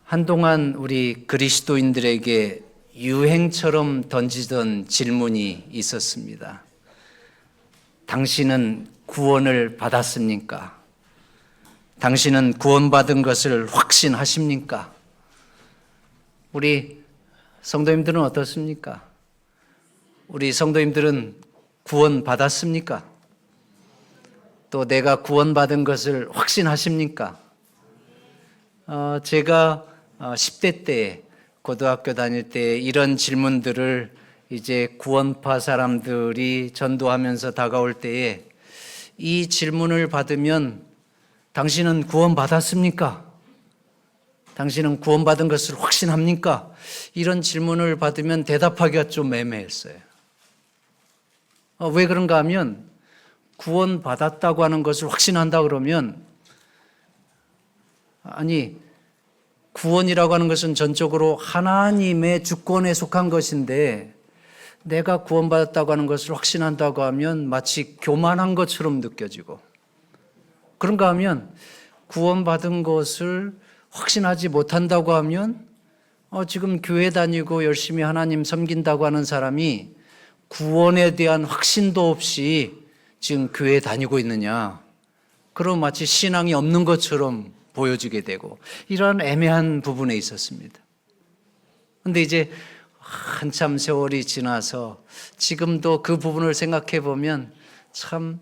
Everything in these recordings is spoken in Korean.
한동안 우리 그리스도인들에게 유행처럼 던지던 질문이 있었습니다. 당신은 구원을 받았습니까? 당신은 구원받은 것을 확신하십니까? 우리 성도님들은 어떻습니까? 우리 성도님들은 구원받았습니까? 또 내가 구원받은 것을 확신하십니까? 제가 10대 때, 고등학교 다닐 때 이런 질문들을 이제 구원파 사람들이 전도하면서 다가올 때에 이 질문을 받으면 당신은 구원받았습니까? 당신은 구원받은 것을 확신합니까? 이런 질문을 받으면 대답하기가 좀 애매했어요. 왜 그런가 하면 구원받았다고 하는 것을 확신한다 그러면 아니, 구원이라고 하는 것은 전적으로 하나님의 주권에 속한 것인데 내가 구원받았다고 하는 것을 확신한다고 하면 마치 교만한 것처럼 느껴지고, 그런가 하면 구원받은 것을 확신하지 못한다고 하면 지금 교회 다니고 열심히 하나님 섬긴다고 하는 사람이 구원에 대한 확신도 없이 지금 교회 다니고 있느냐, 그럼 마치 신앙이 없는 것처럼 보여지게 되고, 이러한 애매한 부분에 있었습니다. 그런데 이제 한참 세월이 지나서 지금도 그 부분을 생각해 보면 참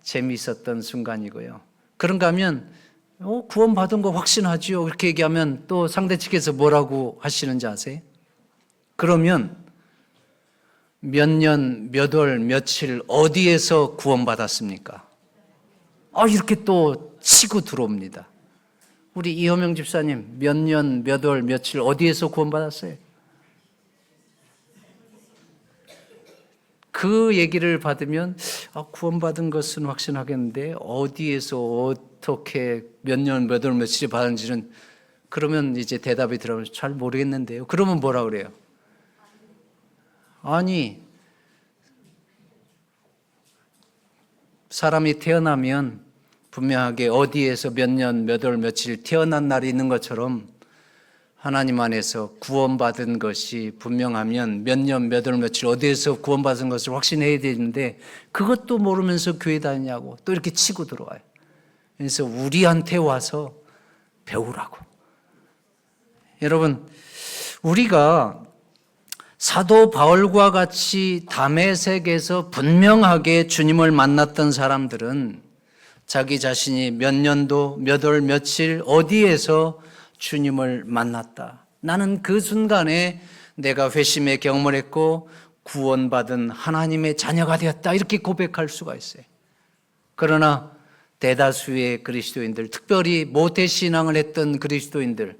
재미있었던 순간이고요. 그런가 하면 구원받은 거 확신하지요, 이렇게 얘기하면 또 상대 측에서 뭐라고 하시는지 아세요? 그러면 몇 년, 몇 월, 며칠 어디에서 구원받았습니까? 이렇게 또 치고 들어옵니다. 우리 이호명 집사님 몇 년, 몇 월, 며칠 어디에서 구원받았어요? 그 얘기를 받으면 구원받은 것은 확신하겠는데 어디에서 어떻게 몇 년, 몇 월, 며칠이 받은지는, 그러면 이제 대답이 들어오면 잘 모르겠는데요. 그러면 뭐라 그래요? 아니, 사람이 태어나면 분명하게 어디에서 몇 년, 몇 월, 며칠 태어난 날이 있는 것처럼 하나님 안에서 구원받은 것이 분명하면 몇 년, 몇 월, 며칠 어디에서 구원받은 것을 확신해야 되는데 그것도 모르면서 교회 다니냐고 또 이렇게 치고 들어와요. 그래서 우리한테 와서 배우라고. 여러분, 우리가 사도 바울과 같이 다메섹에서 분명하게 주님을 만났던 사람들은 자기 자신이 몇 년도, 몇 월, 며칠 어디에서 주님을 만났다, 나는 그 순간에 내가 회심의 경험을 했고 구원받은 하나님의 자녀가 되었다, 이렇게 고백할 수가 있어요. 그러나 대다수의 그리스도인들, 특별히 모태신앙을 했던 그리스도인들,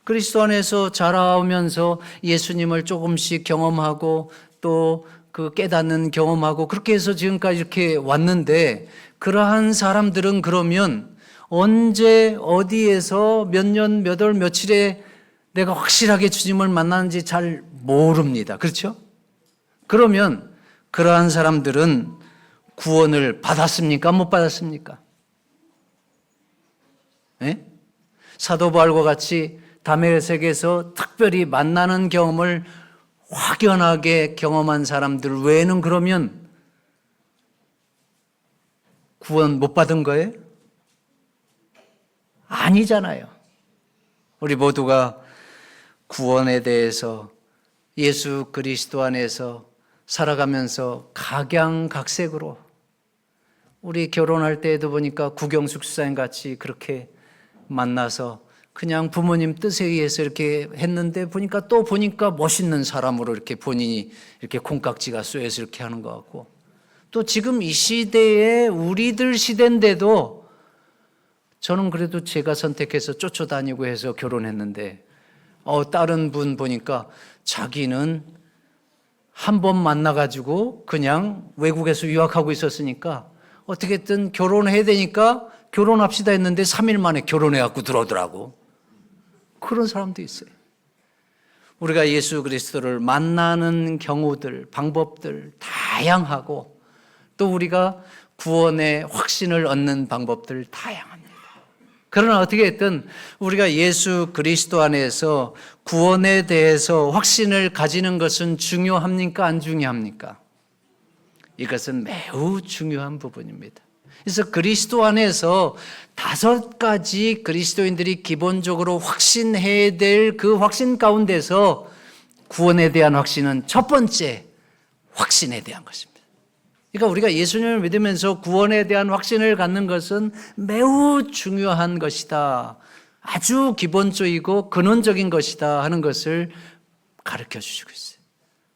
그리스도 안에서 자라오면서 예수님을 조금씩 경험하고 또 그 깨닫는 경험하고 그렇게 해서 지금까지 이렇게 왔는데, 그러한 사람들은 그러면 언제 어디에서 몇 년, 몇 월, 며칠에 내가 확실하게 주님을 만나는지 잘 모릅니다. 그렇죠? 그러면 그러한 사람들은 구원을 받았습니까? 못 받았습니까? 네? 사도 바울과 같이 다메섹에서 특별히 만나는 경험을 확연하게 경험한 사람들 외에는 그러면 구원 못 받은 거예요? 아니잖아요. 우리 모두가 구원에 대해서 예수 그리스도 안에서 살아가면서 각양각색으로, 우리 결혼할 때에도 보니까 구경숙 수사님 같이 그렇게 만나서 그냥 부모님 뜻에 의해서 이렇게 했는데 보니까 멋있는 사람으로 이렇게 본인이 이렇게 콩깍지가 쏘여서 이렇게 하는 것 같고, 또 지금 이 시대에 우리들 시대인데도 저는 그래도 제가 선택해서 쫓아다니고 해서 결혼했는데 다른 분 보니까 자기는 한 번 만나가지고 그냥 외국에서 유학하고 있었으니까 어떻게든 결혼해야 되니까 결혼합시다 했는데 3일 만에 결혼해갖고 들어오더라고. 그런 사람도 있어요. 우리가 예수 그리스도를 만나는 경우들, 방법들 다양하고, 또 우리가 구원의 확신을 얻는 방법들 다양합니다. 그러나 어떻게 했든 우리가 예수 그리스도 안에서 구원에 대해서 확신을 가지는 것은 중요합니까? 안 중요합니까? 이것은 매우 중요한 부분입니다. 그래서 그리스도 안에서 5가지 그리스도인들이 기본적으로 확신해야 될 그 확신 가운데서 구원에 대한 확신은 첫 번째 확신에 대한 것입니다. 그러니까 우리가 예수님을 믿으면서 구원에 대한 확신을 갖는 것은 매우 중요한 것이다. 아주 기본적이고 근원적인 것이다 하는 것을 가르쳐 주시고 있어요.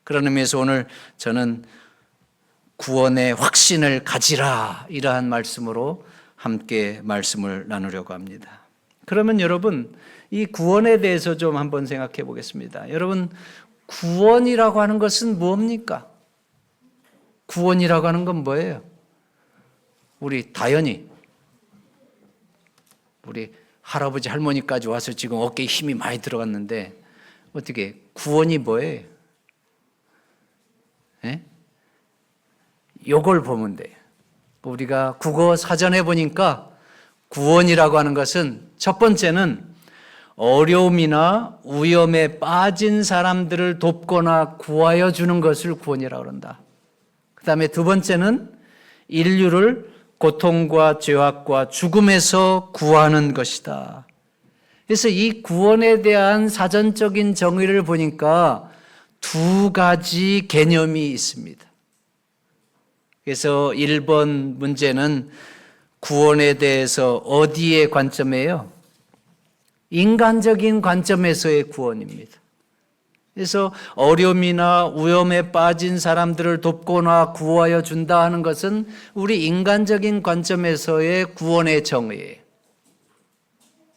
그런 의미에서 오늘 저는 구원의 확신을 가지라 이러한 말씀으로 함께 말씀을 나누려고 합니다. 그러면 여러분 이 구원에 대해서 좀 한번 생각해 보겠습니다. 여러분 구원이라고 하는 것은 뭡니까? 구원이라고 하는 건 뭐예요? 우리 다현이 우리 할아버지 할머니까지 와서 지금 어깨에 힘이 많이 들어갔는데 어떻게 구원이 뭐예요? 예? 요걸 보면 돼요. 우리가 국어 사전에 보니까 구원이라고 하는 것은 첫 번째는 어려움이나 위험에 빠진 사람들을 돕거나 구하여 주는 것을 구원이라고 한다. 그 다음에 두 번째는 인류를 고통과 죄악과 죽음에서 구하는 것이다. 그래서 이 구원에 대한 사전적인 정의를 보니까 2가지 개념이 있습니다. 그래서 1번 문제는 구원에 대해서 어디의 관점이에요? 인간적인 관점에서의 구원입니다. 그래서 어려움이나 위험에 빠진 사람들을 돕거나 구하여 준다 하는 것은 우리 인간적인 관점에서의 구원의 정의예요.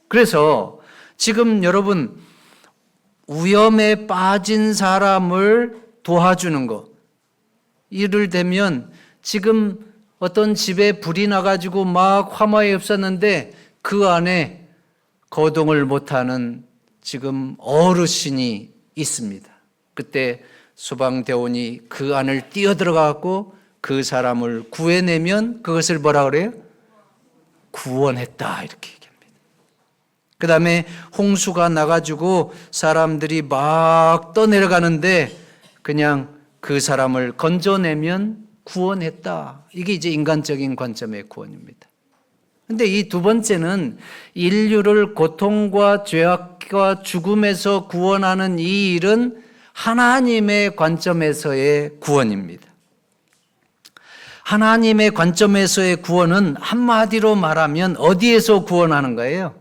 그래서 지금 여러분 위험에 빠진 사람을 도와주는 것, 이를 되면 지금 어떤 집에 불이 나가지고 막 화마에 휩쌌는데 그 안에 거동을 못하는 지금 어르신이 있습니다. 그때 소방대원이 그 안을 뛰어들어가고 그 사람을 구해내면 그것을 뭐라 그래요? 구원했다 이렇게 얘기합니다. 그 다음에 홍수가 나가지고 사람들이 막 떠내려가는데 그냥 그 사람을 건져내면 구원했다. 이게 이제 인간적인 관점의 구원입니다. 그런데 이 두 번째는 인류를 고통과 죄악과 죽음에서 구원하는 이 일은 하나님의 관점에서의 구원입니다. 하나님의 관점에서의 구원은 한마디로 말하면 어디에서 구원하는 거예요?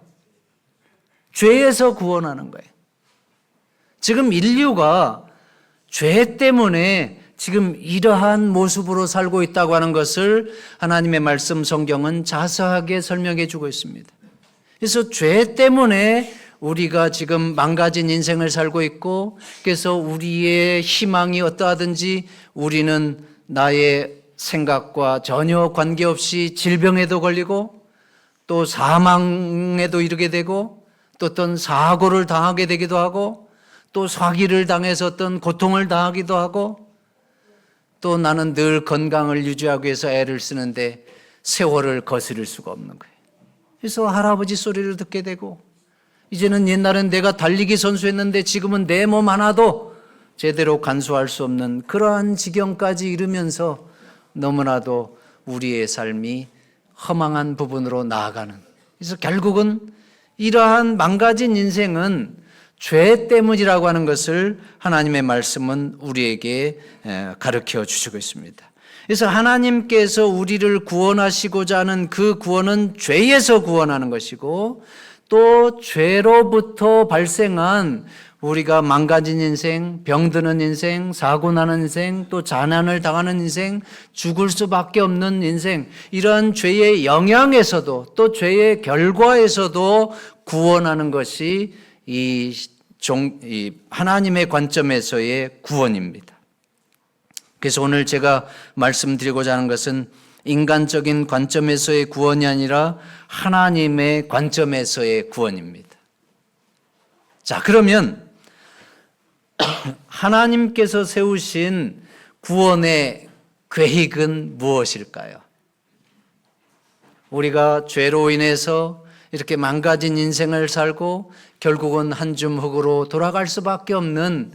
죄에서 구원하는 거예요. 지금 인류가 죄 때문에 지금 이러한 모습으로 살고 있다고 하는 것을 하나님의 말씀 성경은 자세하게 설명해 주고 있습니다. 그래서 죄 때문에 우리가 지금 망가진 인생을 살고 있고, 그래서 우리의 희망이 어떠하든지 우리는 나의 생각과 전혀 관계없이 질병에도 걸리고 또 사망에도 이르게 되고 또 어떤 사고를 당하게 되기도 하고 또 사기를 당해서 어떤 고통을 당하기도 하고 또 나는 늘 건강을 유지하기 위해서 애를 쓰는데 세월을 거스릴 수가 없는 거예요. 그래서 할아버지 소리를 듣게 되고 이제는 옛날엔 내가 달리기 선수였는데 지금은 내 몸 하나도 제대로 간수할 수 없는 그러한 지경까지 이르면서 너무나도 우리의 삶이 허망한 부분으로 나아가는, 그래서 결국은 이러한 망가진 인생은 죄 때문이라고 하는 것을 하나님의 말씀은 우리에게 가르쳐 주시고 있습니다. 그래서 하나님께서 우리를 구원하시고자 하는 그 구원은 죄에서 구원하는 것이고 또 죄로부터 발생한 우리가 망가진 인생, 병드는 인생, 사고 나는 인생, 또 자난을 당하는 인생, 죽을 수밖에 없는 인생, 이러한 죄의 영향에서도 또 죄의 결과에서도 구원하는 것이 이 하나님의 관점에서의 구원입니다. 그래서 오늘 제가 말씀드리고자 하는 것은 인간적인 관점에서의 구원이 아니라 하나님의 관점에서의 구원입니다. 자, 그러면 하나님께서 세우신 구원의 계획은 무엇일까요? 우리가 죄로 인해서 이렇게 망가진 인생을 살고 결국은 한 줌 흙으로 돌아갈 수밖에 없는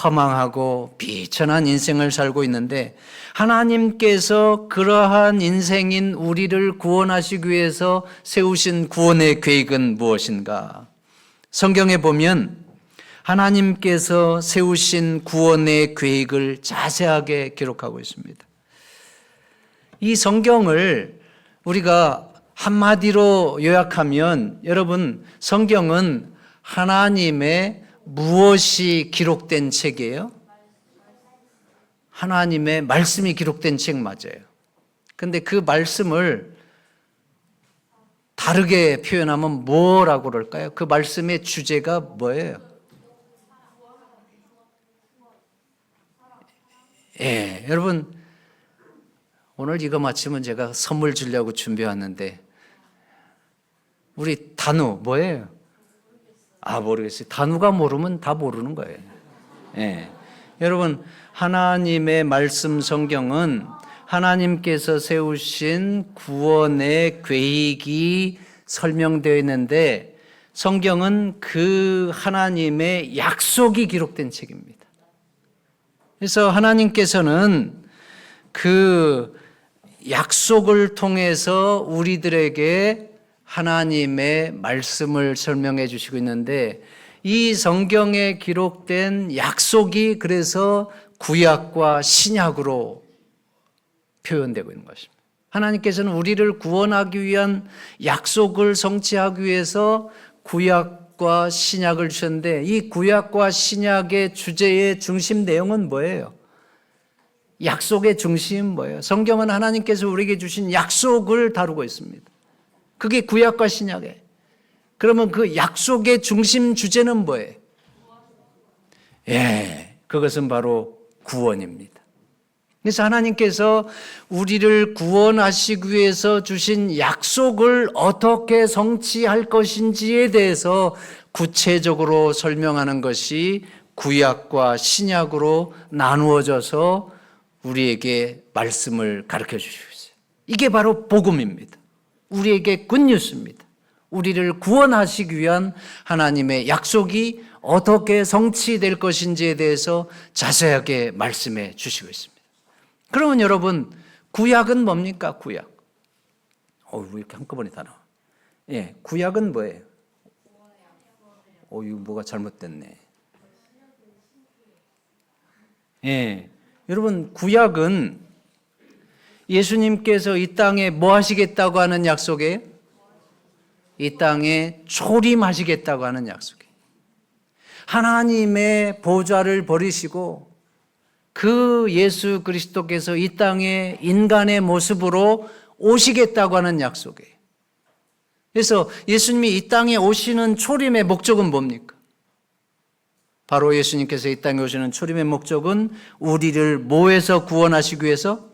허망하고 비천한 인생을 살고 있는데, 하나님께서 그러한 인생인 우리를 구원하시기 위해서 세우신 구원의 계획은 무엇인가? 성경에 보면 하나님께서 세우신 구원의 계획을 자세하게 기록하고 있습니다. 이 성경을 우리가 한마디로 요약하면, 여러분, 성경은 하나님의 무엇이 기록된 책이에요? 하나님의 말씀이 기록된 책 맞아요. 근데 그 말씀을 다르게 표현하면 뭐라고 그럴까요? 그 말씀의 주제가 뭐예요? 예, 여러분, 오늘 이거 마치면 제가 선물 주려고 준비했는데, 우리 단우 뭐예요? 모르겠어요. 단우가 모르면 다 모르는 거예요. 예. 여러분, 하나님의 말씀 성경은 하나님께서 세우신 구원의 계획이 설명되어 있는데, 성경은 그 하나님의 약속이 기록된 책입니다. 그래서 하나님께서는 그 약속을 통해서 우리들에게 하나님의 말씀을 설명해 주시고 있는데, 이 성경에 기록된 약속이 그래서 구약과 신약으로 표현되고 있는 것입니다. 하나님께서는 우리를 구원하기 위한 약속을 성취하기 위해서 구약과 신약을 주셨는데, 이 구약과 신약의 주제의 중심 내용은 뭐예요? 약속의 중심은 뭐예요? 성경은 하나님께서 우리에게 주신 약속을 다루고 있습니다. 그게 구약과 신약이에요. 그러면 그 약속의 중심 주제는 뭐예요? 예, 그것은 바로 구원입니다. 그래서 하나님께서 우리를 구원하시기 위해서 주신 약속을 어떻게 성취할 것인지에 대해서 구체적으로 설명하는 것이 구약과 신약으로 나누어져서 우리에게 말씀을 가르쳐 주시고 있어요. 이게 바로 복음입니다. 우리에게 굿뉴스입니다. 우리를 구원하시기 위한 하나님의 약속이 어떻게 성취될 것인지에 대해서 자세하게 말씀해 주시고 있습니다. 그러면 여러분, 구약은 뭡니까? 구약. 왜 이렇게 한꺼번에 다 나와? 예, 구약은 뭐예요? 이거 뭐가 잘못됐네. 예, 여러분, 구약은 예수님께서 이 땅에 뭐 하시겠다고 하는 약속이에요? 이 땅에 초림하시겠다고 하는 약속이에요. 하나님의 보좌를 버리시고 그 예수 그리스도께서 이 땅에 인간의 모습으로 오시겠다고 하는 약속이에요. 그래서 예수님이 이 땅에 오시는 초림의 목적은 뭡니까? 바로 예수님께서 이 땅에 오시는 초림의 목적은 우리를 뭐에서 구원하시기 위해서?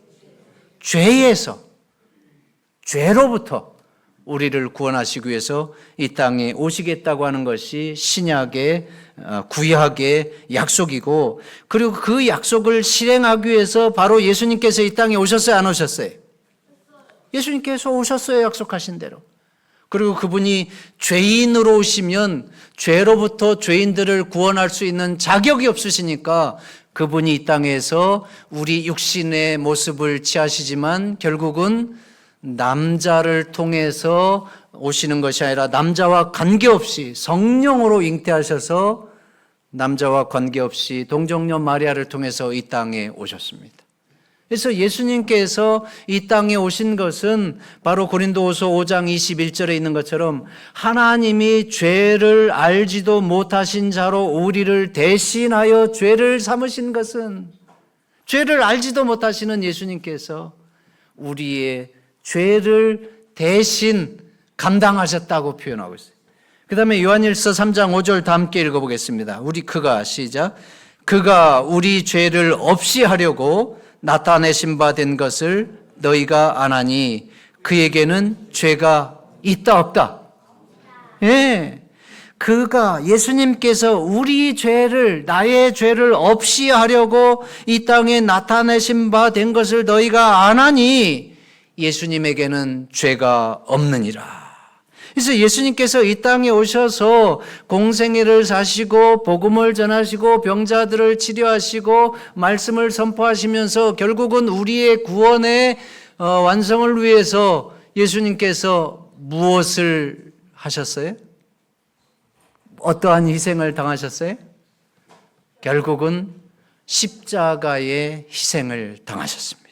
죄로부터 우리를 구원하시기 위해서 이 땅에 오시겠다고 하는 것이 신약의 구약의 약속이고, 그리고 그 약속을 실행하기 위해서 바로 예수님께서 이 땅에 오셨어요, 안 오셨어요? 예수님께서 오셨어요, 약속하신 대로. 그리고 그분이 죄인으로 오시면 죄로부터 죄인들을 구원할 수 있는 자격이 없으시니까 그분이 이 땅에서 우리 육신의 모습을 취하시지만 결국은 남자를 통해서 오시는 것이 아니라 남자와 관계없이 성령으로 잉태하셔서 남자와 관계없이 동정녀 마리아를 통해서 이 땅에 오셨습니다. 그래서 예수님께서 이 땅에 오신 것은 바로 고린도후서 5장 21절에 있는 것처럼 하나님이 죄를 알지도 못하신 자로 우리를 대신하여 죄를 삼으신 것은, 죄를 알지도 못하시는 예수님께서 우리의 죄를 대신 감당하셨다고 표현하고 있어요. 그 다음에 요한일서 3장 5절 다 함께 읽어보겠습니다. 시작. 그가 우리 죄를 없이 하려고 나타내신 바 된 것을 너희가 아나니 그에게는 죄가 있다 없다? 예, 그가 예수님께서 우리 죄를, 나의 죄를 없이 하려고 이 땅에 나타내신 바 된 것을 너희가 아나니 예수님에게는 죄가 없느니라. 그래서 예수님께서 이 땅에 오셔서 공생애를 사시고 복음을 전하시고 병자들을 치료하시고 말씀을 선포하시면서 결국은 우리의 구원의 완성을 위해서 예수님께서 무엇을 하셨어요? 어떠한 희생을 당하셨어요? 결국은 십자가의 희생을 당하셨습니다.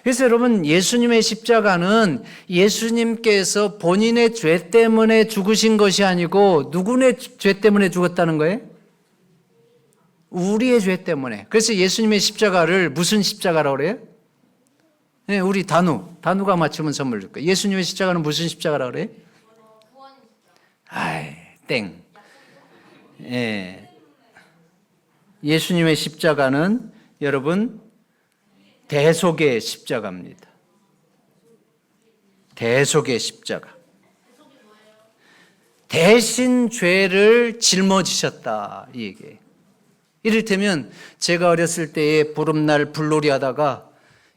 그래서 여러분, 예수님의 십자가는 예수님께서 본인의 죄 때문에 죽으신 것이 아니고 누구의 죄 때문에 죽었다는 거예요? 우리의 죄 때문에. 그래서 예수님의 십자가를 무슨 십자가라고 그래요? 네, 우리 단우가 맞추면 선물 줄 거예요. 예수님의 십자가는 무슨 십자가라고 그래요? 아이, 땡. 예. 예수님의 십자가는 여러분 대속의 십자가입니다. 대속의 십자가. 대신 죄를 짊어지셨다 이 얘기예요. 이를테면 제가 어렸을 때에 보름날 불놀이 하다가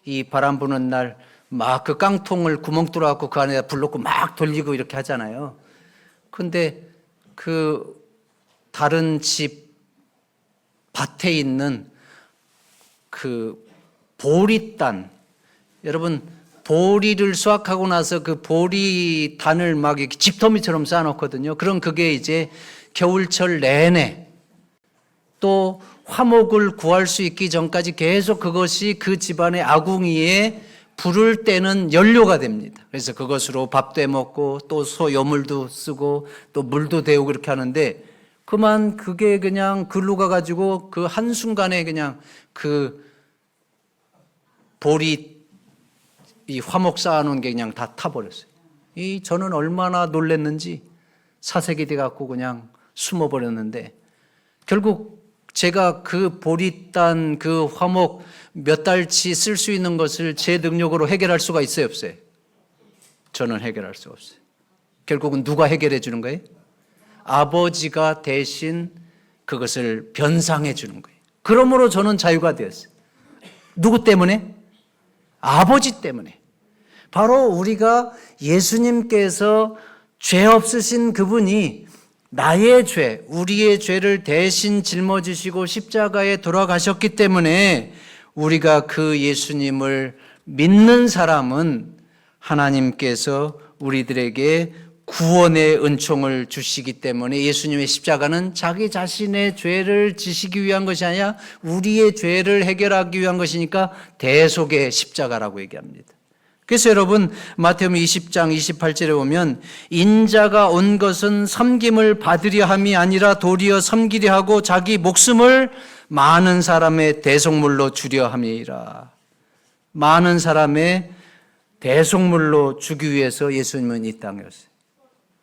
이 바람 부는 날 막 그 깡통을 구멍 뚫어갖고 그 안에다 불 넣고 막 돌리고 이렇게 하잖아요. 근데 그 다른 집 밭에 있는 그 보리단, 여러분 보리를 수확하고 나서 그 보리단을 막 이렇게 집더미처럼 쌓아놓거든요. 그럼 그게 이제 겨울철 내내 또 화목을 구할 수 있기 전까지 계속 그것이 그 집안의 아궁이에 불을 떼는 연료가 됩니다. 그래서 그것으로 밥도 해 먹고 또 소 여물도 쓰고 또 물도 데우고 이렇게 하는데, 그만 그게 그냥 글로 가가지고 그 한순간에 그냥 그 보리 이 화목 쌓아놓은 게 그냥 다 타버렸어요. 저는 얼마나 놀랬는지 사색이 돼갖고 그냥 숨어버렸는데, 결국 제가 그 보리단 그 화목 몇 달치 쓸 수 있는 것을 제 능력으로 해결할 수가 있어요, 없어요? 저는 해결할 수가 없어요. 결국은 누가 해결해 주는 거예요? 아버지가 대신 그것을 변상해 주는 거예요. 그러므로 저는 자유가 되었어요. 누구 때문에? 아버지 때문에. 바로 우리가 예수님께서 죄 없으신 그분이 나의 죄, 우리의 죄를 대신 짊어지시고 십자가에 돌아가셨기 때문에 우리가 그 예수님을 믿는 사람은 하나님께서 우리들에게 구원의 은총을 주시기 때문에, 예수님의 십자가는 자기 자신의 죄를 지시기 위한 것이 아니라 우리의 죄를 해결하기 위한 것이니까 대속의 십자가라고 얘기합니다. 그래서 여러분 마태복음 20장 28절에 보면 인자가 온 것은 섬김을 받으려 함이 아니라 도리어 섬기려 하고 자기 목숨을 많은 사람의 대속물로 주려 함이라. 많은 사람의 대속물로 주기 위해서 예수님은 이 땅에 왔어요.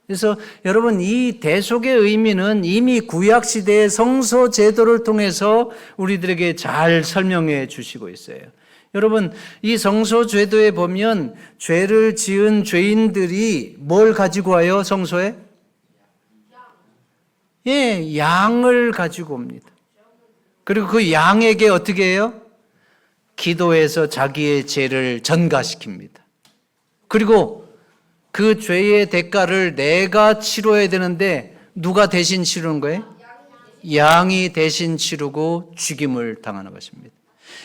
그래서 여러분, 이 대속의 의미는 이미 구약시대의 성소 제도를 통해서 우리들에게 잘 설명해 주시고 있어요. 여러분, 이 성소 제도에 보면 죄를 지은 죄인들이 뭘 가지고 와요? 성소에? 예, 양을 가지고 옵니다. 그리고 그 양에게 어떻게 해요? 기도해서 자기의 죄를 전가시킵니다. 그리고 그 죄의 대가를 내가 치러야 되는데 누가 대신 치르는 거예요? 양이 대신 치르고 죽임을 당하는 것입니다.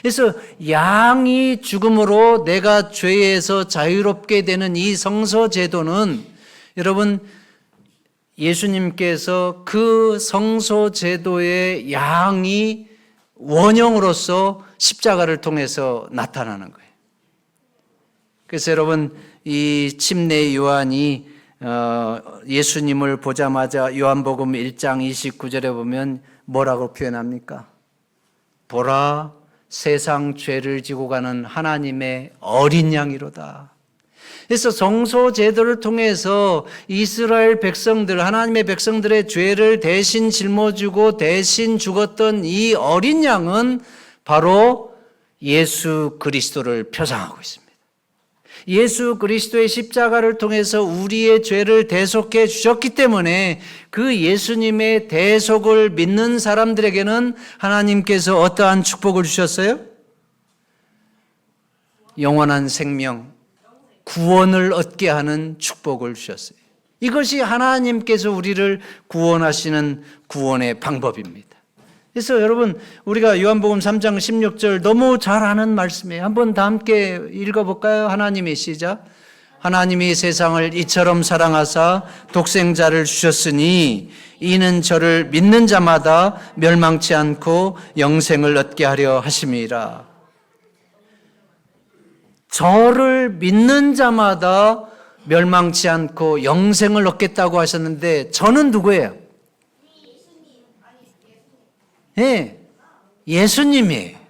그래서 양이 죽음으로 내가 죄에서 자유롭게 되는 이 성소 제도는, 여러분 예수님께서 그 성소 제도의 양이 원형으로서 십자가를 통해서 나타나는 거예요. 그래서 여러분, 이 침례 요한이 예수님을 보자마자 요한복음 1장 29절에 보면 뭐라고 표현합니까? 보라, 세상 죄를 지고 가는 하나님의 어린 양이로다. 그래서 성소 제도를 통해서 이스라엘 백성들, 하나님의 백성들의 죄를 대신 짊어지고 대신 죽었던 이 어린 양은 바로 예수 그리스도를 표상하고 있습니다. 예수 그리스도의 십자가를 통해서 우리의 죄를 대속해 주셨기 때문에 그 예수님의 대속을 믿는 사람들에게는 하나님께서 어떠한 축복을 주셨어요? 영원한 생명, 구원을 얻게 하는 축복을 주셨어요. 이것이 하나님께서 우리를 구원하시는 구원의 방법입니다. 그래서 여러분, 우리가 요한복음 3장 16절 너무 잘 아는 말씀이에요. 한번 다 함께 읽어볼까요? 하나님의 시작. 하나님이 세상을 이처럼 사랑하사 독생자를 주셨으니 이는 저를 믿는 자마다 멸망치 않고 영생을 얻게 하려 하심이라. 저를 믿는 자마다 멸망치 않고 영생을 얻겠다고 하셨는데 저는 누구예요? 네, 예수님이에요.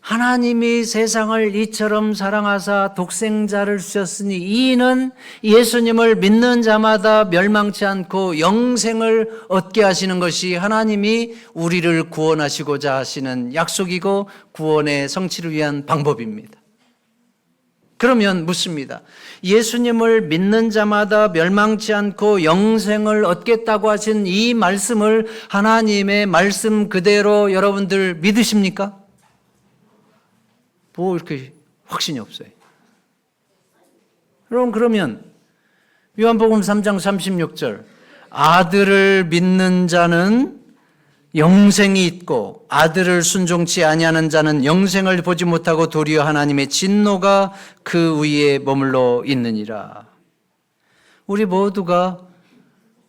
하나님이 세상을 이처럼 사랑하사 독생자를 주셨으니 이는 예수님을 믿는 자마다 멸망치 않고 영생을 얻게 하시는 것이 하나님이 우리를 구원하시고자 하시는 약속이고 구원의 성취를 위한 방법입니다. 그러면 묻습니다. 예수님을 믿는 자마다 멸망치 않고 영생을 얻겠다고 하신 이 말씀을 하나님의 말씀 그대로 여러분들 믿으십니까? 뭐 이렇게 확신이 없어요. 그러면 요한복음 3장 36절 아들을 믿는 자는 영생이 있고 아들을 순종치 아니하는 자는 영생을 보지 못하고 도리어 하나님의 진노가 그 위에 머물러 있느니라. 우리 모두가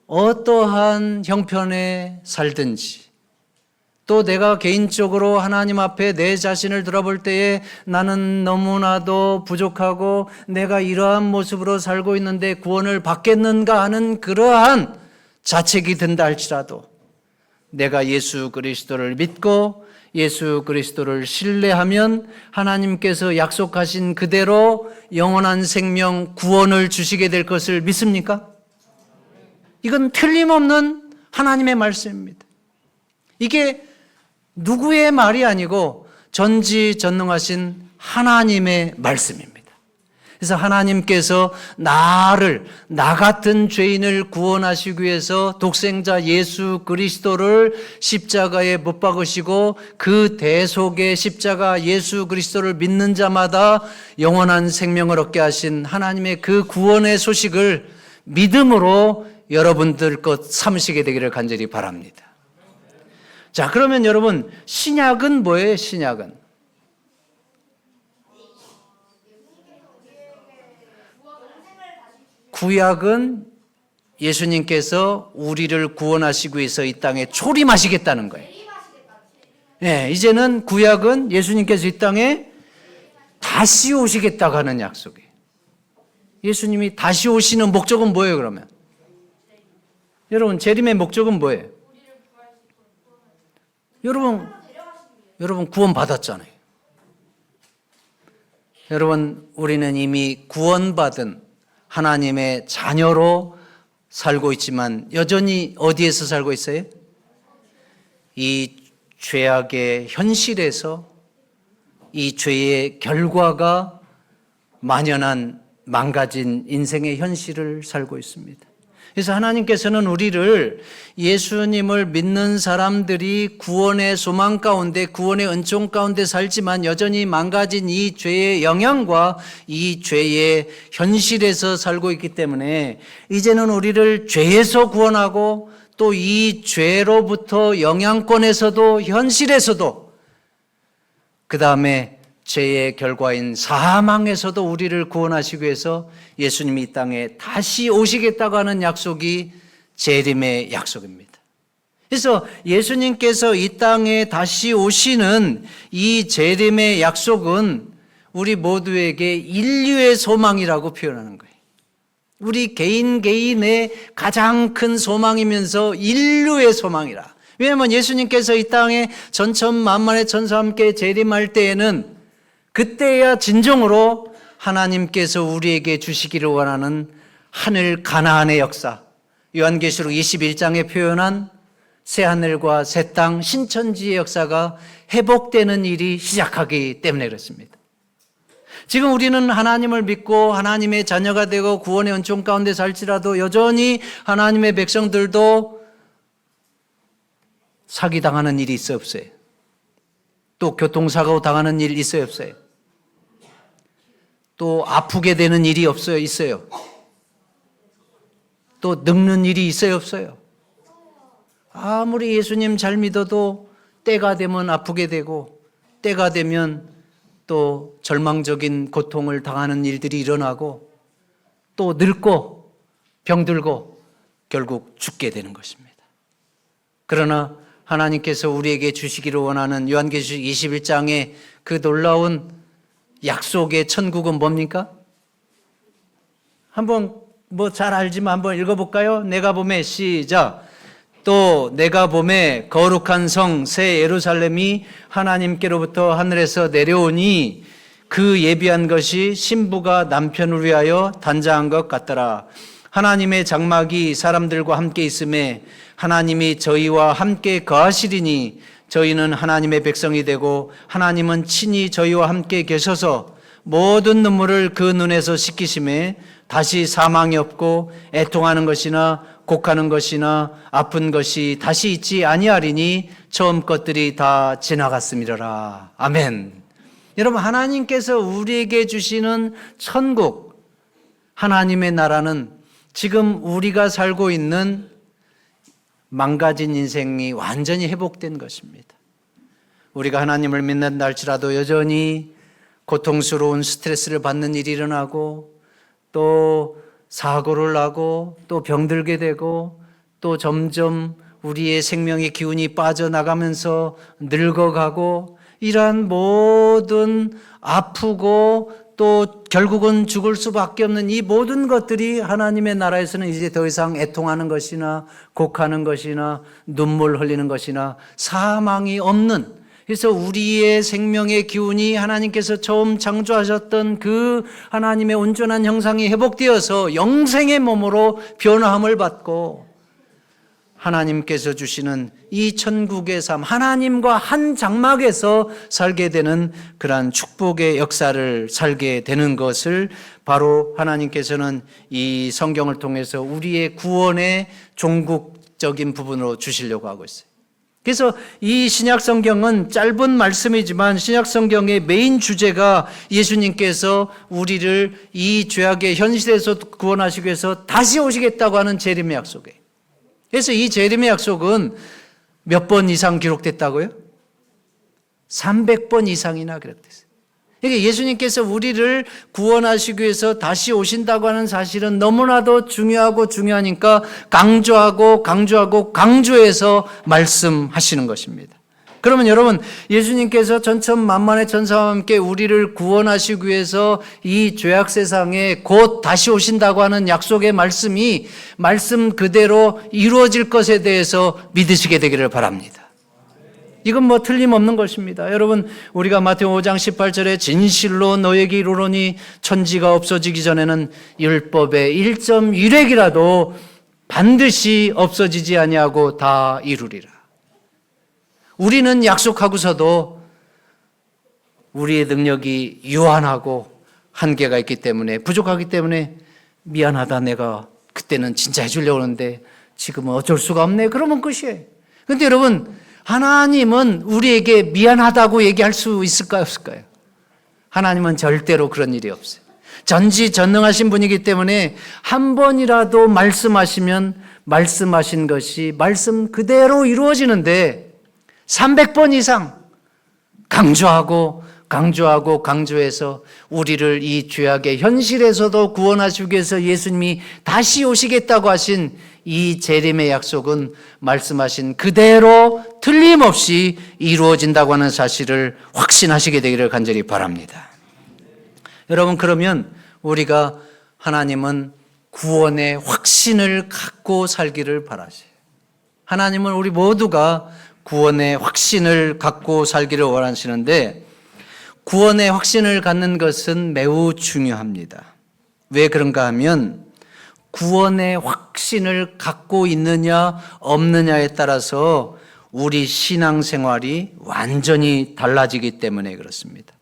어떠한 형편에 살든지 또 내가 개인적으로 하나님 앞에 내 자신을 돌아볼 때에 나는 너무나도 부족하고 내가 이러한 모습으로 살고 있는데 구원을 받겠는가 하는 그러한 자책이 든다 할지라도 내가 예수 그리스도를 믿고 예수 그리스도를 신뢰하면 하나님께서 약속하신 그대로 영원한 생명 구원을 주시게 될 것을 믿습니까? 이건 틀림없는 하나님의 말씀입니다. 이게 누구의 말이 아니고 전지전능하신 하나님의 말씀입니다. 그래서 하나님께서 나 같은 죄인을 구원하시기 위해서 독생자 예수 그리스도를 십자가에 못 박으시고 그 대속의 십자가 예수 그리스도를 믿는 자마다 영원한 생명을 얻게 하신 하나님의 그 구원의 소식을 믿음으로 여러분들 것 삼으시게 되기를 간절히 바랍니다. 자, 그러면 여러분, 신약은 뭐예요? 신약은? 구약은 예수님께서 우리를 구원하시기 위해서 이 땅에 초림하시겠다는 거예요. 네, 이제는 구약은 예수님께서 이 땅에 다시 오시겠다고 하는 약속이에요. 예수님이 다시 오시는 목적은 뭐예요, 그러면? 여러분, 재림의 목적은 뭐예요? 여러분 구원 받았잖아요. 여러분, 우리는 이미 구원받은 하나님의 자녀로 살고 있지만 여전히 어디에서 살고 있어요? 이 죄악의 현실에서 이 죄의 결과가 만연한 망가진 인생의 현실을 살고 있습니다. 그래서 하나님께서는 우리를 예수님을 믿는 사람들이 구원의 소망 가운데 구원의 은총 가운데 살지만 여전히 망가진 이 죄의 영향과 이 죄의 현실에서 살고 있기 때문에 이제는 우리를 죄에서 구원하고 또 이 죄로부터 영향권에서도 현실에서도 그 다음에 죄의 결과인 사망에서도 우리를 구원하시기 위해서 예수님이 이 땅에 다시 오시겠다고 하는 약속이 재림의 약속입니다. 그래서 예수님께서 이 땅에 다시 오시는 이 재림의 약속은 우리 모두에게 인류의 소망이라고 표현하는 거예요. 우리 개인의 가장 큰 소망이면서 인류의 소망이라. 왜냐하면 예수님께서 이 땅에 전천만만의 천사와 함께 재림할 때에는 그때야 진정으로 하나님께서 우리에게 주시기를 원하는 하늘 가나안의 역사, 요한계시록 21장에 표현한 새하늘과 새 땅 신천지의 역사가 회복되는 일이 시작하기 때문에 그렇습니다. 지금 우리는 하나님을 믿고 하나님의 자녀가 되고 구원의 은총 가운데 살지라도 여전히 하나님의 백성들도 사기당하는 일이 있어요, 없어요? 또 교통사고 당하는 일 있어요, 없어요? 또 아프게 되는 일이 없어요? 있어요? 또 늙는 일이 있어요? 없어요? 아무리 예수님 잘 믿어도 때가 되면 아프게 되고 때가 되면 또 절망적인 고통을 당하는 일들이 일어나고 또 늙고 병들고 결국 죽게 되는 것입니다. 그러나 하나님께서 우리에게 주시기를 원하는 요한계시록 21장의 그 놀라운 약속의 천국은 뭡니까? 한번 잘 알지만 한번 읽어볼까요? 내가 보매 시작. 또 내가 보매 거룩한 성 새 예루살렘이 하나님께로부터 하늘에서 내려오니 그 예비한 것이 신부가 남편을 위하여 단장한 것 같더라. 하나님의 장막이 사람들과 함께 있음에 하나님이 저희와 함께 거하시리니 저희는 하나님의 백성이 되고 하나님은 친히 저희와 함께 계셔서 모든 눈물을 그 눈에서 씻기심에 다시 사망이 없고 애통하는 것이나 곡하는 것이나 아픈 것이 다시 있지 아니하리니 처음 것들이 다 지나갔음이로라. 아멘. 여러분, 하나님께서 우리에게 주시는 천국, 하나님의 나라는 지금 우리가 살고 있는 망가진 인생이 완전히 회복된 것입니다. 우리가 하나님을 믿는다 할지라도 여전히 고통스러운 스트레스를 받는 일이 일어나고 또 사고를 나고 또 병들게 되고 또 점점 우리의 생명의 기운이 빠져나가면서 늙어가고 이러한 모든 아프고 또 결국은 죽을 수밖에 없는 이 모든 것들이 하나님의 나라에서는 이제 더 이상 애통하는 것이나 곡하는 것이나 눈물 흘리는 것이나 사망이 없는, 그래서 우리의 생명의 기운이 하나님께서 처음 창조하셨던 그 하나님의 온전한 형상이 회복되어서 영생의 몸으로 변화함을 받고 하나님께서 주시는 이 천국의 삶, 하나님과 한 장막에서 살게 되는 그러한 축복의 역사를 살게 되는 것을 바로 하나님께서는 이 성경을 통해서 우리의 구원의 종국적인 부분으로 주시려고 하고 있어요. 그래서 이 신약 성경은 짧은 말씀이지만 신약 성경의 메인 주제가 예수님께서 우리를 이 죄악의 현실에서 구원하시기 위해서 다시 오시겠다고 하는 재림의 약속이에요. 그래서 이 재림의 약속은 몇 번 이상 기록됐다고요? 300번 이상이나 기록됐어요. 그러니까 예수님께서 우리를 구원하시기 위해서 다시 오신다고 하는 사실은 너무나도 중요하고 중요하니까 강조해서 말씀하시는 것입니다. 그러면 여러분, 예수님께서 전천만만의 천사와 함께 우리를 구원하시기 위해서 이 죄악 세상에 곧 다시 오신다고 하는 약속의 말씀이 말씀 그대로 이루어질 것에 대해서 믿으시게 되기를 바랍니다. 이건 틀림없는 것입니다. 여러분, 우리가 마태복음 5장 18절에 진실로 너에게 이르노니 천지가 없어지기 전에는 율법의 1.1획이라도 반드시 없어지지 아니하고 다 이루리라. 우리는 약속하고서도 우리의 능력이 유한하고 한계가 있기 때문에, 부족하기 때문에 미안하다, 내가 그때는 진짜 해주려고 하는데 지금은 어쩔 수가 없네, 그러면 끝이에요. 그런데 여러분, 하나님은 우리에게 미안하다고 얘기할 수 있을까요, 없을까요? 하나님은 절대로 그런 일이 없어요. 전지전능하신 분이기 때문에 한 번이라도 말씀하시면 말씀하신 것이 말씀 그대로 이루어지는데 300번 이상 강조해서 우리를 이 죄악의 현실에서도 구원하시기 위해서 예수님이 다시 오시겠다고 하신 이 재림의 약속은 말씀하신 그대로 틀림없이 이루어진다고 하는 사실을 확신하시게 되기를 간절히 바랍니다. 여러분, 그러면 우리가 하나님은 구원의 확신을 갖고 살기를 바라세요. 하나님은 우리 모두가 구원의 확신을 갖고 살기를 원하시는데 구원의 확신을 갖는 것은 매우 중요합니다. 왜 그런가 하면 구원의 확신을 갖고 있느냐 없느냐에 따라서 우리 신앙생활이 완전히 달라지기 때문에 그렇습니다.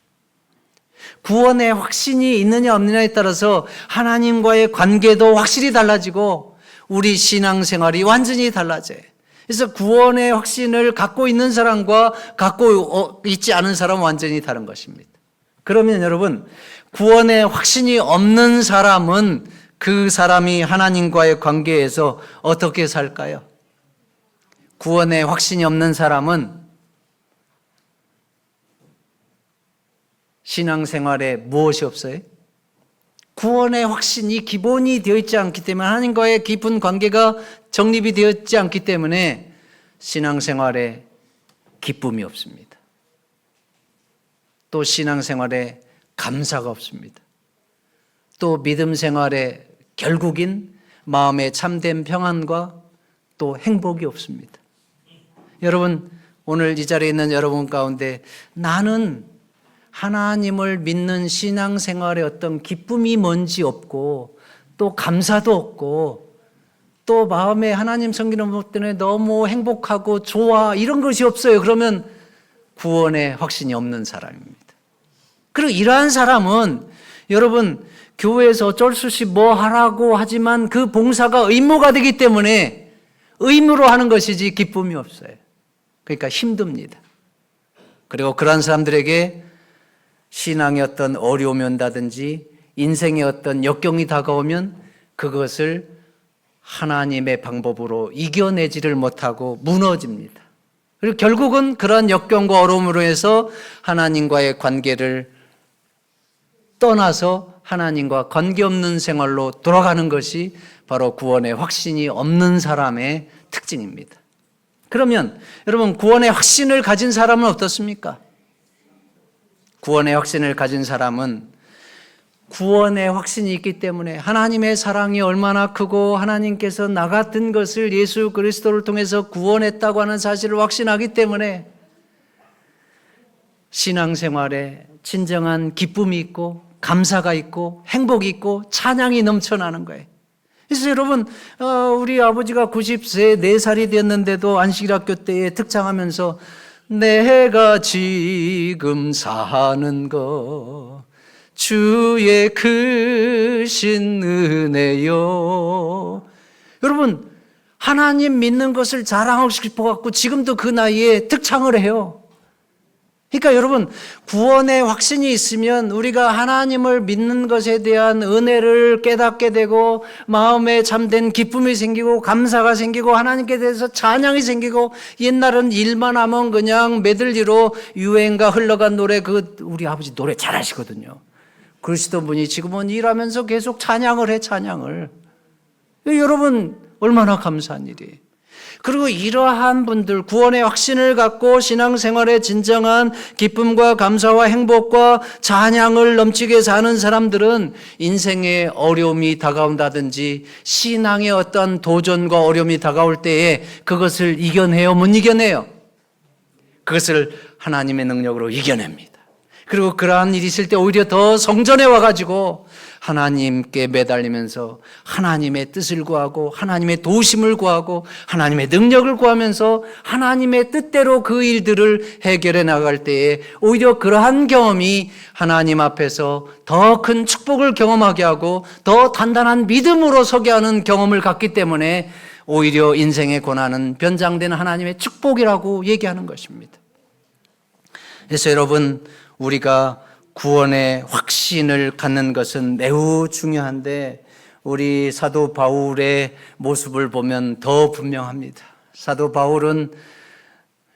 구원의 확신이 있느냐 없느냐에 따라서 하나님과의 관계도 확실히 달라지고 우리 신앙생활이 완전히 달라져요. 그래서 구원의 확신을 갖고 있는 사람과 갖고 있지 않은 사람은 완전히 다른 것입니다. 그러면 여러분, 구원의 확신이 없는 사람은 그 사람이 하나님과의 관계에서 어떻게 살까요? 구원의 확신이 없는 사람은 신앙생활에 무엇이 없어요? 구원의 확신이 기본이 되어 있지 않기 때문에, 하나님과의 깊은 관계가 정립이 되어 있지 않기 때문에 신앙생활에 기쁨이 없습니다. 또 신앙생활에 감사가 없습니다. 또 믿음 생활에 결국인 마음의 참된 평안과 또 행복이 없습니다. 여러분, 오늘 이 자리에 있는 여러분 가운데 나는 하나님을 믿는 신앙생활의 어떤 기쁨이 뭔지 없고 또 감사도 없고 또 마음에 하나님 섬기는 것 때문에 너무 행복하고 좋아 이런 것이 없어요. 그러면 구원의 확신이 없는 사람입니다. 그리고 이러한 사람은 여러분 교회에서 어쩔 수 없이 뭐 하라고 하지만 그 봉사가 의무가 되기 때문에 의무로 하는 것이지 기쁨이 없어요. 그러니까 힘듭니다. 그리고 그런 사람들에게 신앙의 어떤 어려움이 온다든지 인생의 어떤 역경이 다가오면 그것을 하나님의 방법으로 이겨내지를 못하고 무너집니다. 그리고 결국은 그러한 역경과 어려움으로 해서 하나님과의 관계를 떠나서 하나님과 관계없는 생활로 돌아가는 것이 바로 구원의 확신이 없는 사람의 특징입니다. 그러면 여러분, 구원의 확신을 가진 사람은 어떻습니까? 구원의 확신을 가진 사람은 구원의 확신이 있기 때문에 하나님의 사랑이 얼마나 크고 하나님께서 나 같은 것을 예수 그리스도를 통해서 구원했다고 하는 사실을 확신하기 때문에 신앙생활에 진정한 기쁨이 있고 감사가 있고 행복이 있고 찬양이 넘쳐나는 거예요. 그래서 여러분, 우리 아버지가 90세 4살이 되었는데도 안식일학교 때에 특창하면서 내가 지금 사는 것 주의 크신 은혜요. 여러분, 하나님 믿는 것을 자랑하고 싶어갖고 지금도 그 나이에 특창을 해요. 그러니까 여러분, 구원의 확신이 있으면 우리가 하나님을 믿는 것에 대한 은혜를 깨닫게 되고 마음에 참된 기쁨이 생기고 감사가 생기고 하나님께 대해서 찬양이 생기고, 옛날은 일만 하면 그냥 메들리로 유행가 흘러간 노래, 우리 아버지 노래 잘하시거든요. 그러시던 분이 지금은 일하면서 계속 찬양을 해, 찬양을. 여러분, 얼마나 감사한 일이에요. 그리고 이러한 분들, 구원의 확신을 갖고 신앙생활의 진정한 기쁨과 감사와 행복과 찬양을 넘치게 사는 사람들은 인생의 어려움이 다가온다든지 신앙의 어떤 도전과 어려움이 다가올 때에 그것을 이겨내요, 못 이겨내요? 그것을 하나님의 능력으로 이겨냅니다. 그리고 그러한 일이 있을 때 오히려 더 성전에 와가지고 하나님께 매달리면서 하나님의 뜻을 구하고 하나님의 도우심을 구하고 하나님의 능력을 구하면서 하나님의 뜻대로 그 일들을 해결해 나갈 때에 오히려 그러한 경험이 하나님 앞에서 더 큰 축복을 경험하게 하고 더 단단한 믿음으로 서게 하는 경험을 갖기 때문에 오히려 인생의 고난은 변장된 하나님의 축복이라고 얘기하는 것입니다. 그래서 여러분, 우리가 구원의 확신을 갖는 것은 매우 중요한데 우리 사도 바울의 모습을 보면 더 분명합니다. 사도 바울은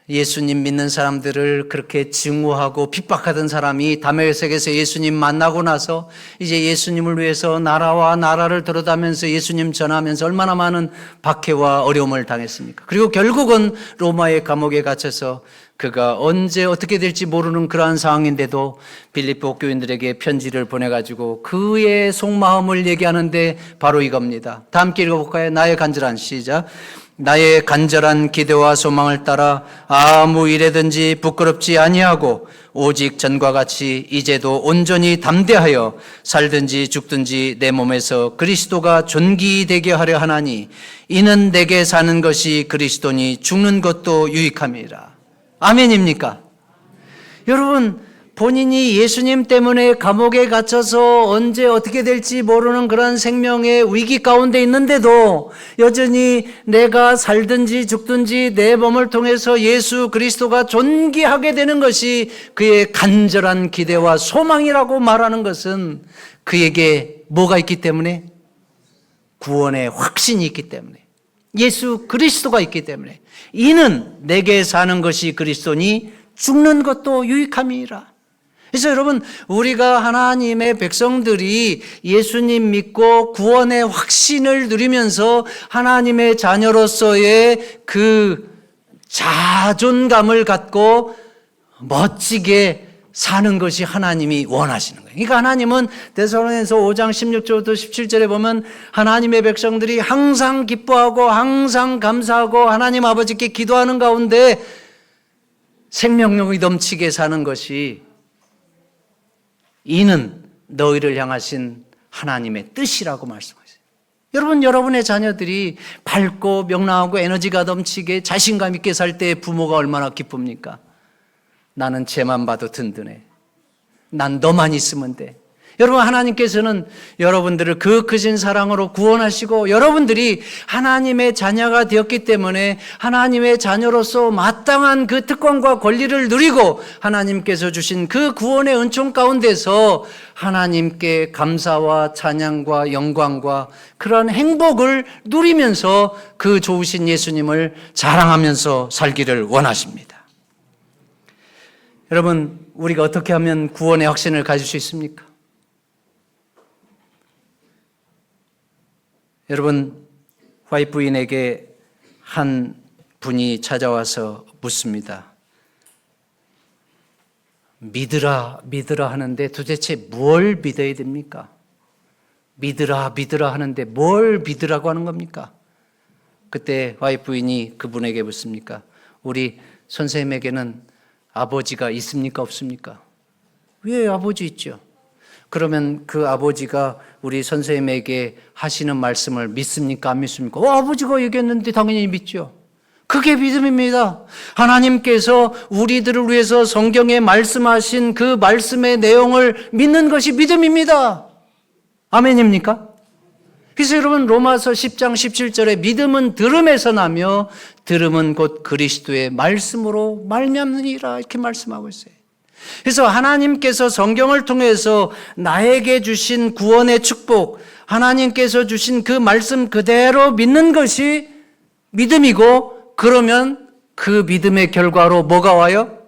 예수님 믿는 사람들을 그렇게 증오하고 핍박하던 사람이 다메섹에서 예수님 만나고 나서 이제 예수님을 위해서 나라와 나라를 들어다면서 예수님 전하면서 얼마나 많은 박해와 어려움을 당했습니까? 그리고 결국은 로마의 감옥에 갇혀서 그가 언제 어떻게 될지 모르는 그러한 상황인데도 빌립보 교인들에게 편지를 보내가지고 그의 속마음을 얘기하는데 바로 이겁니다. 다 함께 읽어볼까요? 나의 간절한, 시작. 나의 간절한 기대와 소망을 따라 아무 일에든지 부끄럽지 아니하고 오직 전과 같이 이제도 온전히 담대하여 살든지 죽든지 내 몸에서 그리스도가 존귀되게 하려 하나니 이는 내게 사는 것이 그리스도니 죽는 것도 유익함이라. 아멘입니까? 여러분, 본인이 예수님 때문에 감옥에 갇혀서 언제 어떻게 될지 모르는 그런 생명의 위기 가운데 있는데도 여전히 내가 살든지 죽든지 내 몸을 통해서 예수 그리스도가 존귀하게 되는 것이 그의 간절한 기대와 소망이라고 말하는 것은 그에게 뭐가 있기 때문에? 구원의 확신이 있기 때문에, 예수 그리스도가 있기 때문에, 이는 내게 사는 것이 그리스도니 죽는 것도 유익함이니라. 그래서 여러분, 우리가 하나님의 백성들이 예수님 믿고 구원의 확신을 누리면서 하나님의 자녀로서의 그 자존감을 갖고 멋지게 사는 것이 하나님이 원하시는 거예요. 그러니까 하나님은 데살로니가서 5장 16절부터 17절에 보면 하나님의 백성들이 항상 기뻐하고 항상 감사하고 하나님 아버지께 기도하는 가운데 생명력이 넘치게 사는 것이 이는 너희를 향하신 하나님의 뜻이라고 말씀하세요. 여러분, 여러분의 자녀들이 밝고 명랑하고 에너지가 넘치게 자신감 있게 살 때 부모가 얼마나 기쁩니까? 나는 쟤만 봐도 든든해. 난 너만 있으면 돼. 여러분, 하나님께서는 여러분들을 그 크신 사랑으로 구원하시고 여러분들이 하나님의 자녀가 되었기 때문에 하나님의 자녀로서 마땅한 그 특권과 권리를 누리고 하나님께서 주신 그 구원의 은총 가운데서 하나님께 감사와 찬양과 영광과 그런 행복을 누리면서 그 좋으신 예수님을 자랑하면서 살기를 원하십니다. 여러분, 우리가 어떻게 하면 구원의 확신을 가질 수 있습니까? 여러분, 화이트 부인에게 한 분이 찾아와서 묻습니다. 믿으라, 믿으라 하는데 도대체 뭘 믿어야 됩니까? 믿으라, 믿으라 하는데 뭘 믿으라고 하는 겁니까? 그때 화이트 부인이 그분에게 묻습니까? 우리 선생님에게는 아버지가 있습니까? 없습니까? 왜 아버지 있죠? 그러면 그 아버지가 우리 선생님에게 하시는 말씀을 믿습니까? 안 믿습니까? 아버지가 얘기했는데 당연히 믿죠. 그게 믿음입니다. 하나님께서 우리들을 위해서 성경에 말씀하신 그 말씀의 내용을 믿는 것이 믿음입니다. 아멘입니까? 그래서 여러분, 로마서 10장 17절에 믿음은 들음에서 나며 들음은 곧 그리스도의 말씀으로 말미암느니라 이렇게 말씀하고 있어요. 그래서 하나님께서 성경을 통해서 나에게 주신 구원의 축복, 하나님께서 주신 그 말씀 그대로 믿는 것이 믿음이고, 그러면 그 믿음의 결과로 뭐가 와요?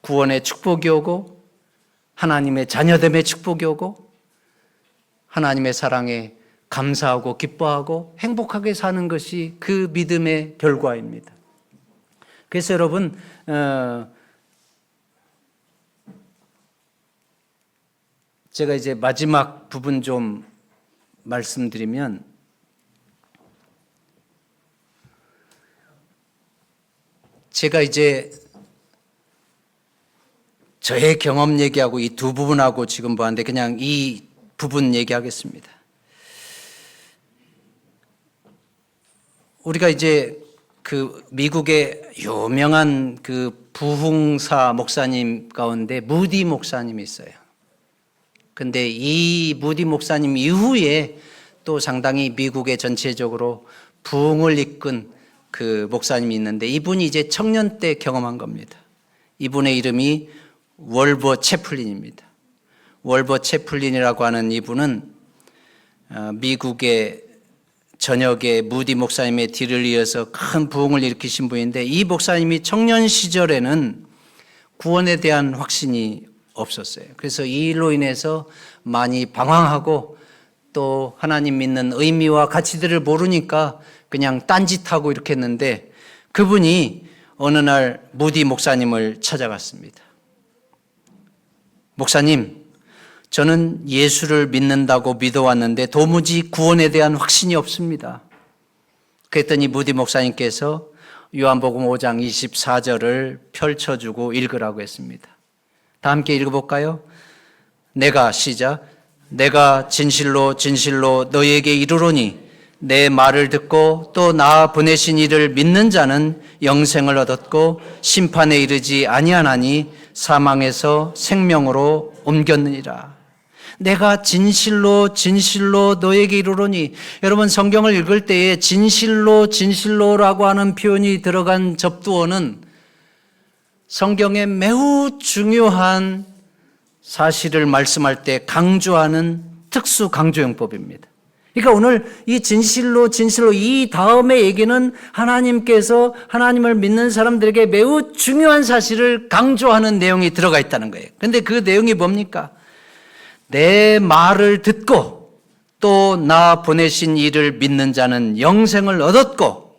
구원의 축복이 오고 하나님의 자녀됨의 축복이 오고 하나님의 사랑에 감사하고 기뻐하고 행복하게 사는 것이 그 믿음의 결과입니다. 그래서 여러분, 제가 이제 마지막 부분 좀 말씀드리면, 제가 이제 저의 경험 얘기하고 이 두 부분하고 지금 보았는데 그냥 이 부분 얘기하겠습니다. 우리가 이제 그 미국의 유명한 그 부흥사 목사님 가운데 무디 목사님이 있어요. 근데 이 무디 목사님 이후에 또 상당히 미국의 전체적으로 부흥을 이끈 그 목사님이 있는데, 이분이 이제 청년 때 경험한 겁니다. 이분의 이름이 월버 채플린입니다. 월버 채플린이라고 하는 이분은 미국의 전역의 무디 목사님의 뒤를 이어서 큰 부흥을 일으키신 분인데, 이 목사님이 청년 시절에는 구원에 대한 확신이 없었어요. 그래서 이 일로 인해서 많이 방황하고 또 하나님 믿는 의미와 가치들을 모르니까 그냥 딴짓하고 이렇게 했는데, 그분이 어느 날 무디 목사님을 찾아갔습니다. 목사님, 저는 예수를 믿는다고 믿어왔는데 도무지 구원에 대한 확신이 없습니다. 그랬더니 무디 목사님께서 요한복음 5장 24절을 펼쳐주고 읽으라고 했습니다. 다 함께 읽어볼까요? 내가 진실로 진실로 너희에게 이르노니 내 말을 듣고 또 나 보내신 이를 믿는 자는 영생을 얻었고 심판에 이르지 아니하나니 사망에서 생명으로 옮겼느니라. 내가 진실로 진실로 너에게 이르노니, 여러분 성경을 읽을 때에 진실로 진실로라고 하는 표현이 들어간 접두어는 성경에 매우 중요한 사실을 말씀할 때 강조하는 특수 강조용법입니다. 그러니까 오늘 이 진실로 진실로 이 다음의 얘기는 하나님께서 하나님을 믿는 사람들에게 매우 중요한 사실을 강조하는 내용이 들어가 있다는 거예요. 그런데 그 내용이 뭡니까? 내 말을 듣고 또 나 보내신 이를 믿는 자는 영생을 얻었고,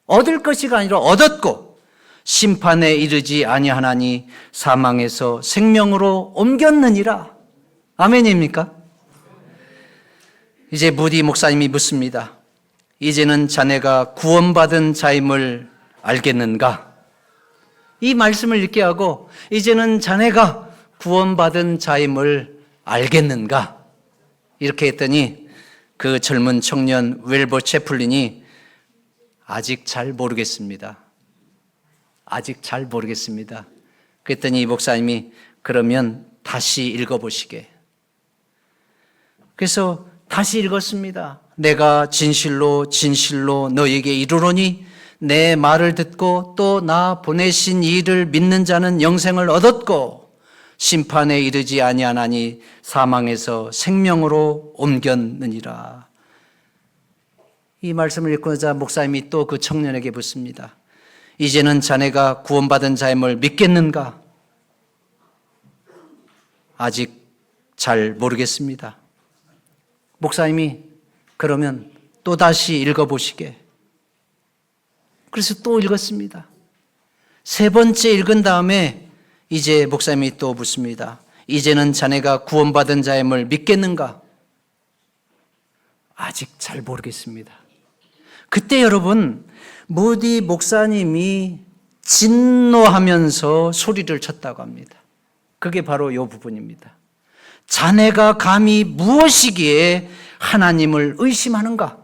얻을 것이가 아니라 얻었고 심판에 이르지 아니하나니 사망에서 생명으로 옮겼느니라. 아멘입니까? 이제 무디 목사님이 묻습니다. 이제는 자네가 구원받은 자임을 알겠는가? 이 말씀을 읽게 하고 이제는 자네가 구원받은 자임을 알겠는가? 이렇게 했더니 그 젊은 청년 웰버 채플린이 아직 잘 모르겠습니다. 아직 잘 모르겠습니다. 그랬더니 이 목사님이 그러면 다시 읽어보시게. 그래서 다시 읽었습니다. 내가 진실로 진실로 너에게 이르노니 내 말을 듣고 또 나 보내신 이를 믿는 자는 영생을 얻었고 심판에 이르지 아니하나니 사망에서 생명으로 옮겼느니라. 이 말씀을 읽고 나자 목사님이 또 그 청년에게 묻습니다. 이제는 자네가 구원받은 자임을 믿겠는가? 아직 잘 모르겠습니다. 목사님이 그러면 또 다시 읽어보시게. 그래서 또 읽었습니다. 세 번째 읽은 다음에 이제 목사님이 또 묻습니다. 이제는 자네가 구원받은 자임을 믿겠는가? 아직 잘 모르겠습니다. 그때 여러분, 무디 목사님이 진노하면서 소리를 쳤다고 합니다. 그게 바로 이 부분입니다. 자네가 감히 무엇이기에 하나님을 의심하는가?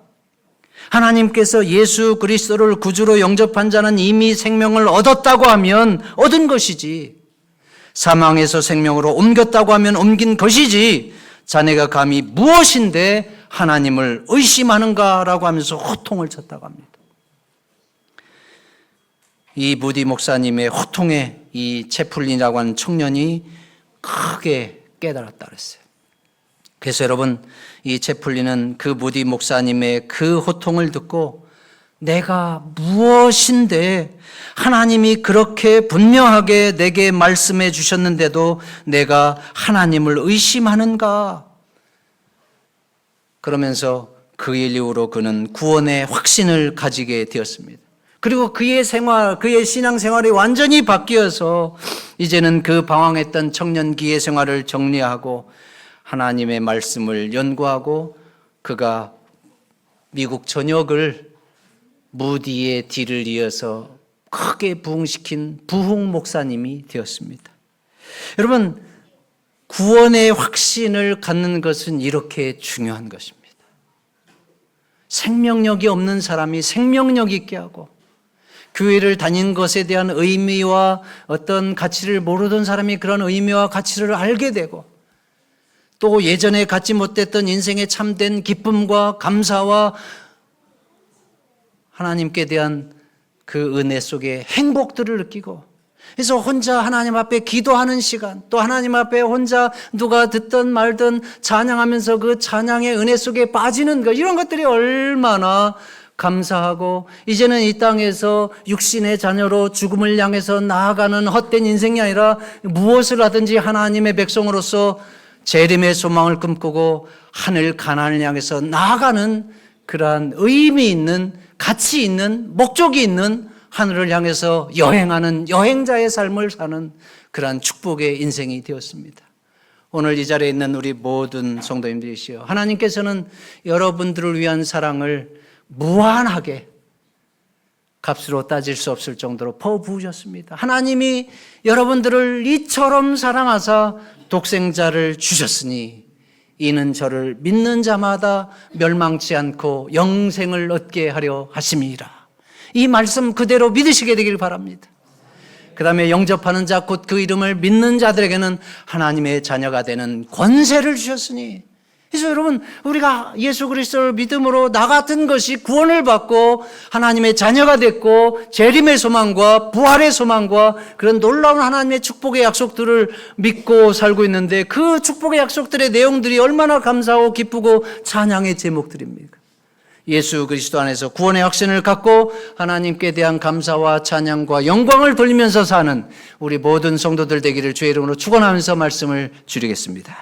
하나님께서 예수 그리스도를 구주로 영접한 자는 이미 생명을 얻었다고 하면 얻은 것이지, 사망에서 생명으로 옮겼다고 하면 옮긴 것이지, 자네가 감히 무엇인데 하나님을 의심하는가라고 하면서 호통을 쳤다고 합니다. 이 무디 목사님의 호통에 이 채플린이라고 하는 청년이 크게 깨달았다 그랬어요. 그래서 여러분, 이 채플린은 그 무디 목사님의 그 호통을 듣고 내가 무엇인데 하나님이 그렇게 분명하게 내게 말씀해 주셨는데도 내가 하나님을 의심하는가? 그러면서 그 일 이후로 그는 구원의 확신을 가지게 되었습니다. 그리고 그의 생활, 그의 신앙생활이 완전히 바뀌어서 이제는 그 방황했던 청년기의 생활을 정리하고 하나님의 말씀을 연구하고 그가 미국 전역을 무디의 뒤를 이어서 크게 부흥시킨 부흥 목사님이 되었습니다. 여러분, 구원의 확신을 갖는 것은 이렇게 중요한 것입니다. 생명력이 없는 사람이 생명력 있게 하고, 교회를 다닌 것에 대한 의미와 어떤 가치를 모르던 사람이 그런 의미와 가치를 알게 되고, 또 예전에 갖지 못했던 인생의 참된 기쁨과 감사와 하나님께 대한 그 은혜 속에 행복들을 느끼고, 그래서 혼자 하나님 앞에 기도하는 시간, 또 하나님 앞에 혼자 누가 듣든 말든 찬양하면서 그 찬양의 은혜 속에 빠지는 것, 이런 것들이 얼마나 감사하고, 이제는 이 땅에서 육신의 자녀로 죽음을 향해서 나아가는 헛된 인생이 아니라 무엇을 하든지 하나님의 백성으로서 재림의 소망을 꿈꾸고 하늘 가나안을 향해서 나아가는 그러한 의미 있는, 가치 있는, 목적이 있는 하늘을 향해서 여행하는 여행자의 삶을 사는 그러한 축복의 인생이 되었습니다. 오늘 이 자리에 있는 우리 모든 성도님들이시여, 하나님께서는 여러분들을 위한 사랑을 무한하게 값으로 따질 수 없을 정도로 퍼부으셨습니다. 하나님이 여러분들을 이처럼 사랑하사 독생자를 주셨으니 이는 저를 믿는 자마다 멸망치 않고 영생을 얻게 하려 하심이라. 이 말씀 그대로 믿으시게 되길 바랍니다. 그 다음에 영접하는 자 곧 그 이름을 믿는 자들에게는 하나님의 자녀가 되는 권세를 주셨으니. 그래서 여러분, 우리가 예수 그리스도를 믿음으로 나 같은 것이 구원을 받고 하나님의 자녀가 됐고 재림의 소망과 부활의 소망과 그런 놀라운 하나님의 축복의 약속들을 믿고 살고 있는데, 그 축복의 약속들의 내용들이 얼마나 감사하고 기쁘고 찬양의 제목들입니까? 예수 그리스도 안에서 구원의 확신을 갖고 하나님께 대한 감사와 찬양과 영광을 돌리면서 사는 우리 모든 성도들 되기를 주의 이름으로 축원하면서 말씀을 줄이겠습니다.